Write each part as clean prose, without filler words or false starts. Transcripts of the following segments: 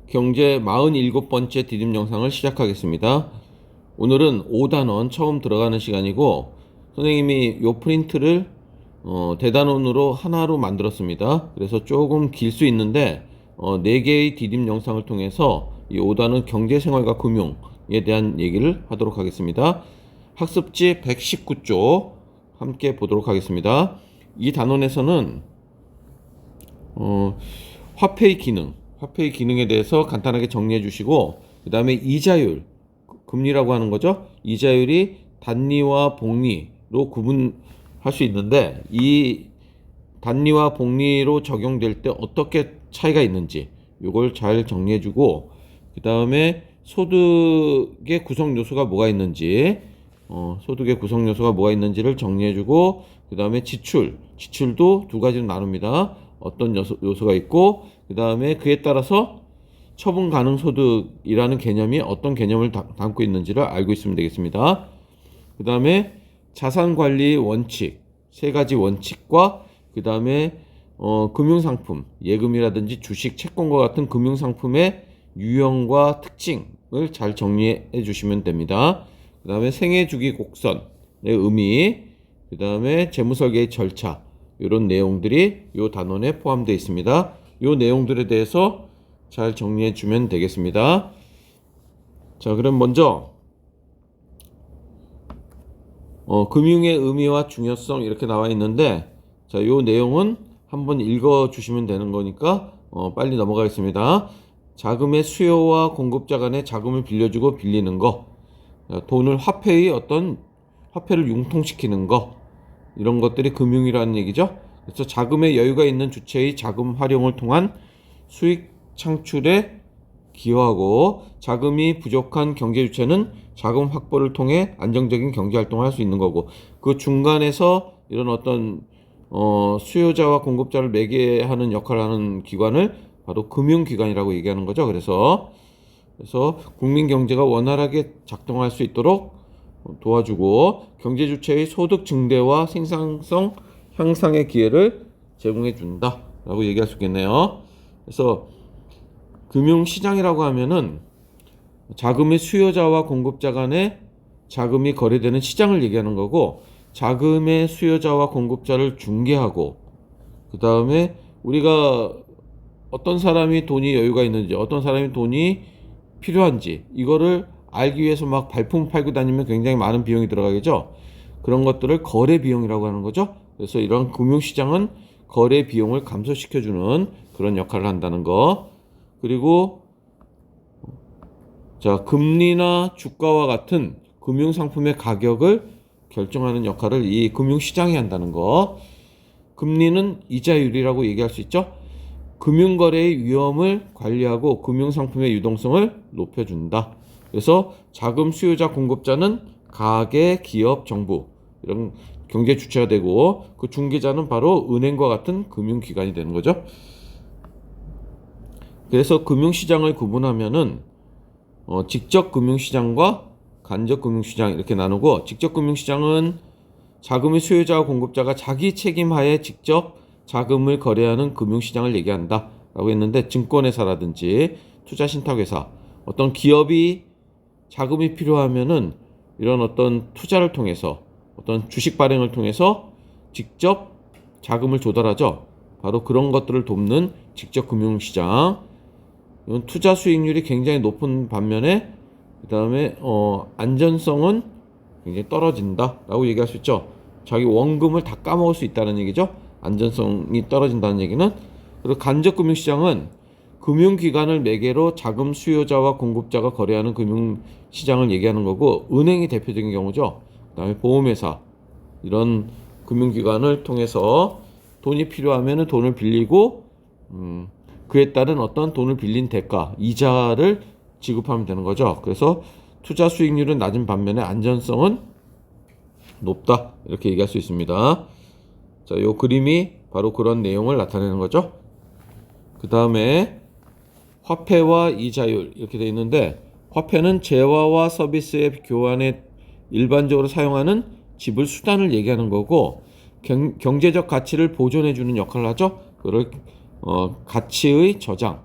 경제 47번째 디딤 영상을 시작하겠습니다. 오늘은 5단원 처음 들어가는 시간이고, 선생님이 요 프린트를 대단원으로 하나로 만들었습니다. 그래서 조금 길 수 있는데 4개의 디딤 영상을 통해서 이 5단원 경제생활과 금융에 대한 얘기를 하도록 하겠습니다. 학습지 119쪽 함께 보도록 하겠습니다. 이 단원에서는 화폐의 기능에 대해서 간단하게 정리해 주시고, 그 다음에 이자율, 금리라고 하는 거죠. 이자율이 단리와 복리로 구분할 수 있는데, 이 단리와 복리로 적용될 때 어떻게 차이가 있는지 이걸 잘 정리해 주고, 그 다음에 소득의 구성 요소가 뭐가 있는지, 소득의 구성 요소가 뭐가 있는지를 정리해 주고, 그 다음에 지출도 두 가지로 나눕니다. 어떤 요소가 있고, 그 다음에 그에 따라서 처분 가능 소득이라는 개념이 어떤 개념을 담고 있는지를 알고 있으면 되겠습니다. 그 다음에 자산 관리 원칙, 세 가지 원칙과 그 다음에 금융상품, 예금이라든지 주식, 채권과 같은 금융상품의 유형과 특징을 잘 정리해 주시면 됩니다. 그 다음에 생애주기 곡선의 의미, 그 다음에 재무설계의 절차, 이런 내용들이 이 단원에 포함되어 있습니다. 이 내용들에 대해서 잘 정리해 주면 되겠습니다. 자, 그럼 먼저 금융의 의미와 중요성 이렇게 나와 있는데, 자, 이 내용은 한번 읽어 주시면 되는 거니까 빨리 넘어가겠습니다. 자금의 수요와 공급자 간에 자금을 빌려주고 빌리는 거, 돈을 화폐를 융통시키는 거, 이런 것들이 금융이라는 얘기죠. 그래서 자금의 여유가 있는 주체의 자금 활용을 통한 수익 창출에 기여하고, 자금이 부족한 경제 주체는 자금 확보를 통해 안정적인 경제 활동을 할 수 있는 거고, 그 중간에서 이런 어떤 수요자와 공급자를 매개하는 역할을 하는 기관을 바로 금융기관이라고 얘기하는 거죠. 그래서 국민 경제가 원활하게 작동할 수 있도록 도와주고, 경제 주체의 소득 증대와 생산성 향상의 기회를 제공해 준다라고 얘기할 수 있겠네요. 그래서 금융시장이라고 하면은 자금의 수요자와 공급자 간에 자금이 거래되는 시장을 얘기하는 거고, 자금의 수요자와 공급자를 중개하고, 그 다음에 우리가 어떤 사람이 돈이 여유가 있는지, 어떤 사람이 돈이 필요한지, 이거를 알기 위해서 막 발품 팔고 다니면 굉장히 많은 비용이 들어가겠죠. 그런 것들을 거래 비용이라고 하는 거죠. 그래서 이런 금융시장은 거래 비용을 감소시켜주는 그런 역할을 한다는 거. 그리고 자, 금리나 주가와 같은 금융상품의 가격을 결정하는 역할을 이 금융시장이 한다는 거. 금리는 이자율이라고 얘기할 수 있죠. 금융거래의 위험을 관리하고 금융상품의 유동성을 높여준다. 그래서 자금 수요자 공급자는 가계, 기업, 정부 이런 경제 주체가 되고, 그 중개자는 바로 은행과 같은 금융기관이 되는 거죠. 그래서 금융시장을 구분하면은 직접 금융시장과 간접 금융시장 이렇게 나누고, 직접 금융시장은 자금의 수요자와 공급자가 자기 책임하에 직접 자금을 거래하는 금융시장을 얘기한다 라고 했는데, 증권회사라든지 투자신탁회사, 어떤 기업이 자금이 필요하면은 이런 어떤 투자를 통해서, 어떤 주식 발행을 통해서 직접 자금을 조달하죠. 바로 그런 것들을 돕는 직접 금융시장. 이건 투자 수익률이 굉장히 높은 반면에, 그 다음에 안전성은 굉장히 떨어진다 라고 얘기할 수 있죠. 자기 원금을 다 까먹을 수 있다는 얘기죠. 안전성이 떨어진다는 얘기는. 그리고 간접 금융시장은 금융기관을 매개로 자금 수요자와 공급자가 거래하는 금융시장을 얘기하는 거고, 은행이 대표적인 경우죠. 그 다음에 보험회사, 이런 금융기관을 통해서 돈이 필요하면 돈을 빌리고, 그에 따른 어떤 돈을 빌린 대가, 이자를 지급하면 되는 거죠. 그래서 투자 수익률은 낮은 반면에 안전성은 높다, 이렇게 얘기할 수 있습니다. 자, 요 그림이 바로 그런 내용을 나타내는 거죠. 그 다음에 화폐와 이자율 이렇게 되어 있는데, 화폐는 재화와 서비스의 교환에 일반적으로 사용하는 지불 수단을 얘기하는 거고, 경제적 가치를 보존해 주는 역할을 하죠. 그걸 가치의 저장,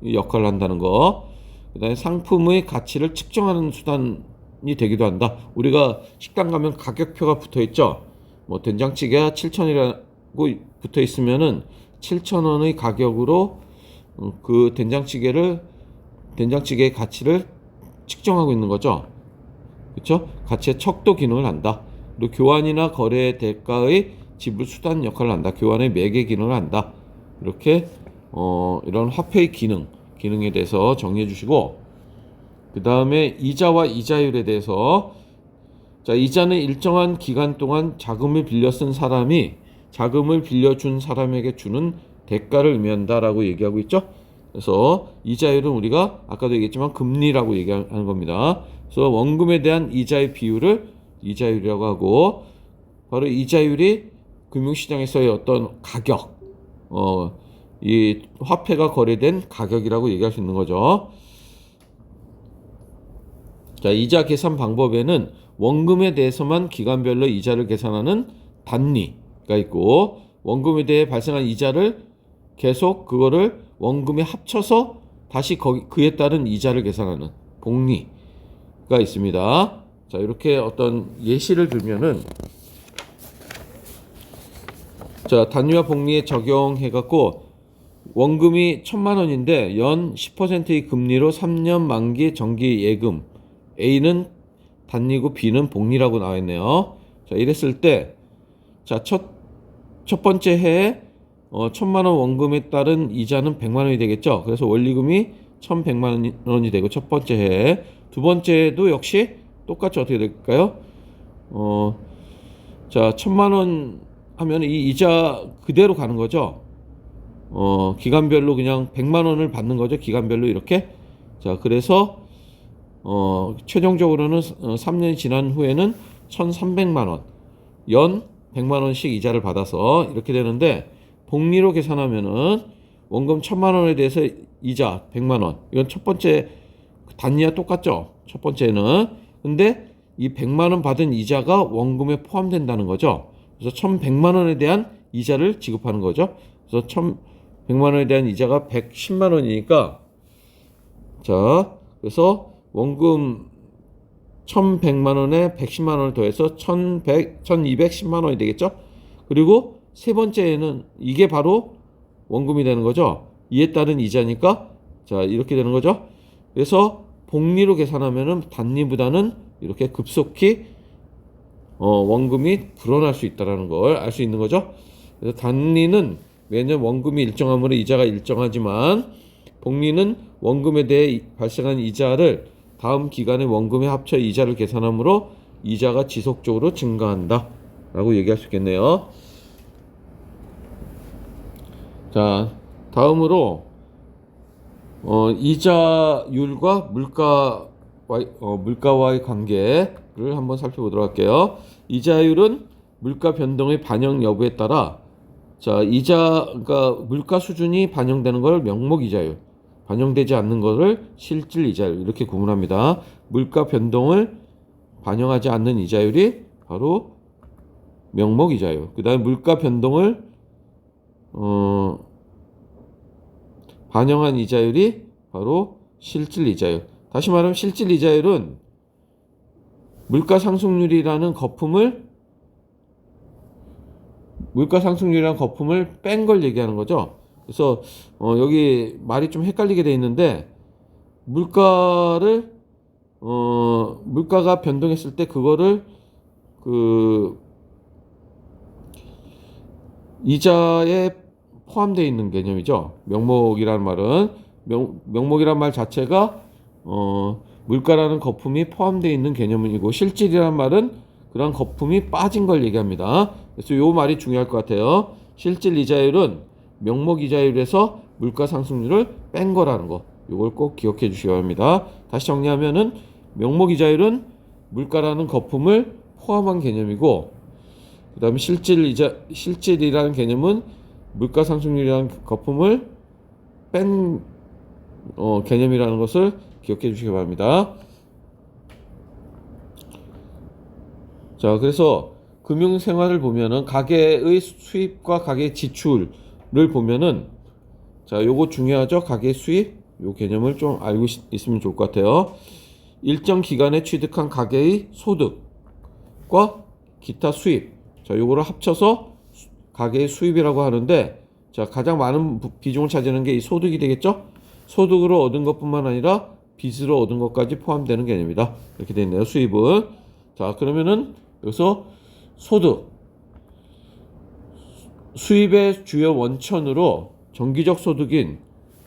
이 역할을 한다는 거. 그다음에 상품의 가치를 측정하는 수단이 되기도 한다. 우리가 식당 가면 가격표가 붙어 있죠. 뭐 된장찌개가 7,000원이라고 붙어 있으면은 7,000원의 가격으로 그 된장찌개의 가치를 측정하고 있는 거죠. 그렇죠? 가치의 척도 기능을 한다. 그리고 교환이나 거래 대가의 지불 수단 역할을 한다. 교환의 매개 기능을 한다. 이렇게 이런 화폐의 기능에 대해서 정리해 주시고, 그 다음에 이자와 이자율에 대해서, 자, 이자는 일정한 기간 동안 자금을 빌려 쓴 사람이 자금을 빌려준 사람에게 주는 대가를 의미한다라고 얘기하고 있죠. 그래서 이자율은 우리가 아까도 얘기했지만 금리라고 얘기하는 겁니다. 그래서 원금에 대한 이자의 비율을 이자율이라고 하고, 바로 이자율이 금융시장에서의 어떤 가격, 이 화폐가 거래된 가격이라고 얘기할 수 있는 거죠. 자, 이자 계산 방법에는 원금에 대해서만 기간별로 이자를 계산하는 단리가 있고, 원금에 대해 발생한 이자를 계속 그거를 원금에 합쳐서 다시 그에 따른 이자를 계산하는 복리가 있습니다. 자, 이렇게 어떤 예시를 들면은, 자, 단위와 복리에 적용해갖고 원금이 1,000,000원인데 연 10%의 금리로 3년 만기 정기 예금, A는 단리고 B는 복리라고 나와 있네요. 자, 이랬을 때, 자, 첫 번째 해에 1,000,000원 원금에 따른 이자는 100만원이 되겠죠. 그래서 원리금이 1,100만원이 되고, 첫 번째 해에. 두 번째 해도 역시 똑같이 어떻게 될까요? 자, 1,000만원 하면 이 이자 그대로 가는 거죠. 기간별로 그냥 100만원을 받는 거죠. 기간별로 이렇게. 자, 그래서 최종적으로는 3년이 지난 후에는 1,300만원, 연 100만원씩 이자를 받아서 이렇게 되는데, 복리로 계산하면은 원금 1,000만원에 대해서 이자 100만원, 이건 첫 번째 단위와 똑같죠. 첫 번째는. 근데 이 100만원 받은 이자가 원금에 포함된다는 거죠. 그래서 1,100만원에 대한 이자를 지급하는 거죠. 그래서 1,100만원에 대한 이자가 110만원이니까, 자, 그래서 원금 1,100만원에 110만원을 더해서 1,210만원이 되겠죠. 그리고 세 번째에는 이게 바로 원금이 되는 거죠. 이에 따른 이자니까, 자, 이렇게 되는 거죠. 그래서 복리로 계산하면은 단리보다는 이렇게 급속히 원금이 불어날 수 있다는 걸 알 수 있는 거죠. 그래서 단리는 매년 원금이 일정하므로 이자가 일정하지만, 복리는 원금에 대해 발생한 이자를 다음 기간의 원금에 합쳐 이자를 계산하므로 이자가 지속적으로 증가한다 라고 얘기할 수 있겠네요. 자, 다음으로 이자율과 물가와의 관계를 한번 살펴보도록 할게요. 이자율은 물가 변동의 반영 여부에 따라, 자, 그러니까 물가 수준이 반영되는 걸 명목 이자율, 반영되지 않는 것을 실질 이자율, 이렇게 구분합니다. 물가 변동을 반영하지 않는 이자율이 바로 명목 이자율. 그 다음에 물가 변동을 반영한 이자율이 바로 실질 이자율. 다시 말하면 실질 이자율은 물가 상승률이라는 거품을 뺀 걸 얘기하는 거죠. 그래서 여기 말이 좀 헷갈리게 돼 있는데, 물가가 변동했을 때 그거를 이자에 포함되어 있는 개념이죠. 명목이라는 말은 명목이란 말 자체가 물가라는 거품이 포함되어 있는 개념이고, 실질이란 말은 그런 거품이 빠진 걸 얘기합니다. 그래서 요 말이 중요할 것 같아요. 실질 이자율은 명목 이자율에서 물가 상승률을 뺀 거라는 거, 요걸 꼭 기억해 주시기 바랍니다. 다시 정리하면은 명목 이자율은 물가라는 거품을 포함한 개념이고, 그 다음에 실질이라는 개념은 물가 상승률이라는 거품을 뺀 개념이라는 것을 기억해 주시기 바랍니다. 자, 그래서 금융생활을 보면은 가계의 수입과 가계 지출을 보면은, 자, 요거 중요하죠. 가계 수입, 요 개념을 좀 알고 있으면 좋을 것 같아요. 일정 기간에 취득한 가계의 소득과 기타 수입. 자, 요거를 합쳐서 가계의 수입이라고 하는데, 자, 가장 많은 비중을 차지하는 게 이 소득이 되겠죠? 소득으로 얻은 것뿐만 아니라 빚으로 얻은 것까지 포함되는 개념이다. 이렇게 되어 있네요. 수입은. 자, 그러면은 여기서 소득, 수입의 주요 원천으로 정기적 소득인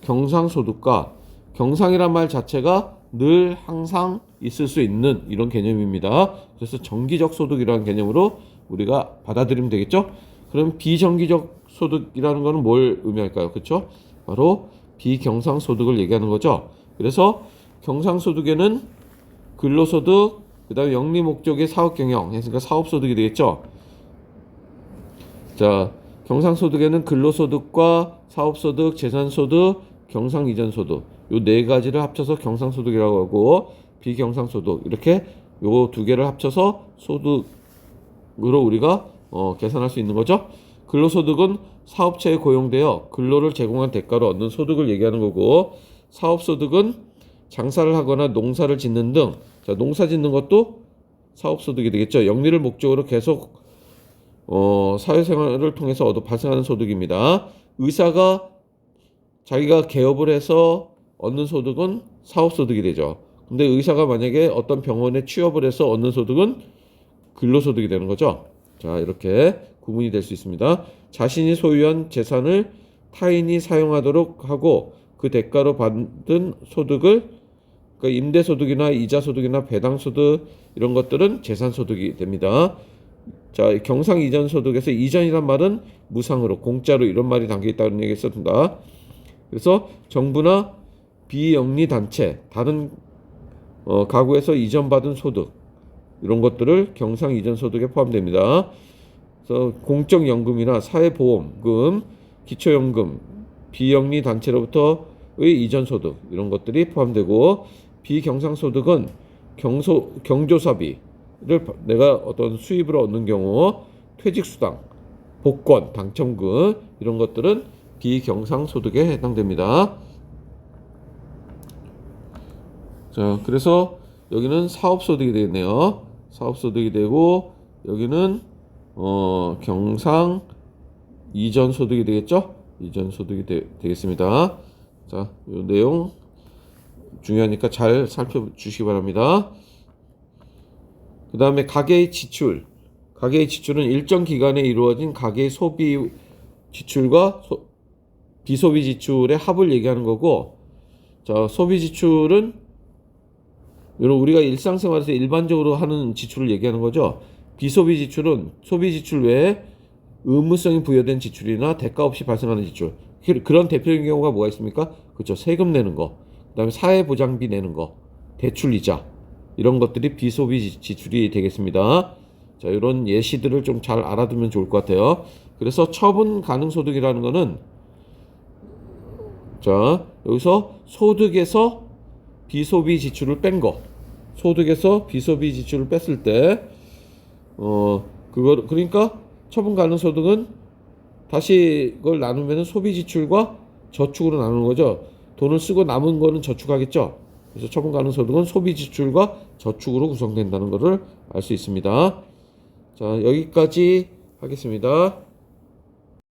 경상소득과 경상이란 말 자체가 늘 항상 있을 수 있는 이런 개념입니다. 그래서 정기적 소득이라는 개념으로 우리가 받아들이면 되겠죠? 그럼 비정기적 소득이라는 것은 뭘 의미할까요? 그렇죠? 바로 비경상소득을 얘기하는 거죠. 그래서 경상소득에는 근로소득, 그 다음에 영리목적의 사업경영, 그러니까 사업소득이 되겠죠. 자, 경상소득에는 근로소득과 사업소득, 재산소득, 경상이전소득 요 네 가지를 합쳐서 경상소득이라고 하고, 비경상소득 이렇게 요 두 개를 합쳐서 소득으로 우리가 계산할 수 있는 거죠. 근로소득은 사업체에 고용되어 근로를 제공한 대가로 얻는 소득을 얘기하는 거고, 사업소득은 장사를 하거나 농사를 짓는 등, 자, 농사 짓는 것도 사업소득이 되겠죠. 영리를 목적으로 계속 사회생활을 통해서 발생하는 소득입니다. 의사가 자기가 개업을 해서 얻는 소득은 사업소득이 되죠. 근데 의사가 만약에 어떤 병원에 취업을 해서 얻는 소득은 근로소득이 되는 거죠. 자, 이렇게 구분이 될 수 있습니다. 자신이 소유한 재산을 타인이 사용하도록 하고 그 대가로 받은 소득을, 그러니까 임대소득이나 이자소득이나 배당소득 이런 것들은 재산소득이 됩니다. 자, 경상이전소득에서 이전이란 말은 무상으로, 공짜로 이런 말이 담겨 있다는 얘기 있었습니다. 그래서 정부나 비영리단체, 다른 가구에서 이전받은 소득 이런 것들을 경상이전소득에 포함됩니다. 그래서 공적연금이나 사회보험금, 기초연금, 비영리단체로부터의 이전소득 이런 것들이 포함되고, 비경상소득은 경조사비를 내가 어떤 수입으로 얻는 경우 퇴직수당, 복권, 당첨금 이런 것들은 비경상소득에 해당됩니다. 자, 그래서 여기는 사업소득이 되겠네요. 사업소득이 되고, 여기는 경상 이전소득이 되겠죠? 이전소득이 되겠습니다. 자, 이 내용 중요하니까 잘 살펴주시기 바랍니다. 그 다음에 가계의 지출. 가계의 지출은 일정 기간에 이루어진 가계의 소비 지출과 비소비 지출의 합을 얘기하는 거고, 자, 소비 지출은 우리가 일상생활에서 일반적으로 하는 지출을 얘기하는 거죠. 비소비 지출은 소비 지출 외에 의무성이 부여된 지출이나 대가 없이 발생하는 지출. 그런 대표적인 경우가 뭐가 있습니까? 그렇죠. 세금 내는 거, 그다음에 사회보장비 내는 거, 대출 이자 이런 것들이 비소비 지출이 되겠습니다. 자, 이런 예시들을 좀 잘 알아두면 좋을 것 같아요. 그래서 처분 가능 소득이라는 거는, 자, 여기서 소득에서 비소비 지출을 뺀 거, 소득에서 비소비 지출을 뺐을 때, 그러니까 처분 가능 소득은 다시 그걸 나누면 소비 지출과 저축으로 나누는 거죠. 돈을 쓰고 남은 거는 저축하겠죠. 그래서 처분 가능 소득은 소비 지출과 저축으로 구성된다는 것을 알 수 있습니다. 자, 여기까지 하겠습니다.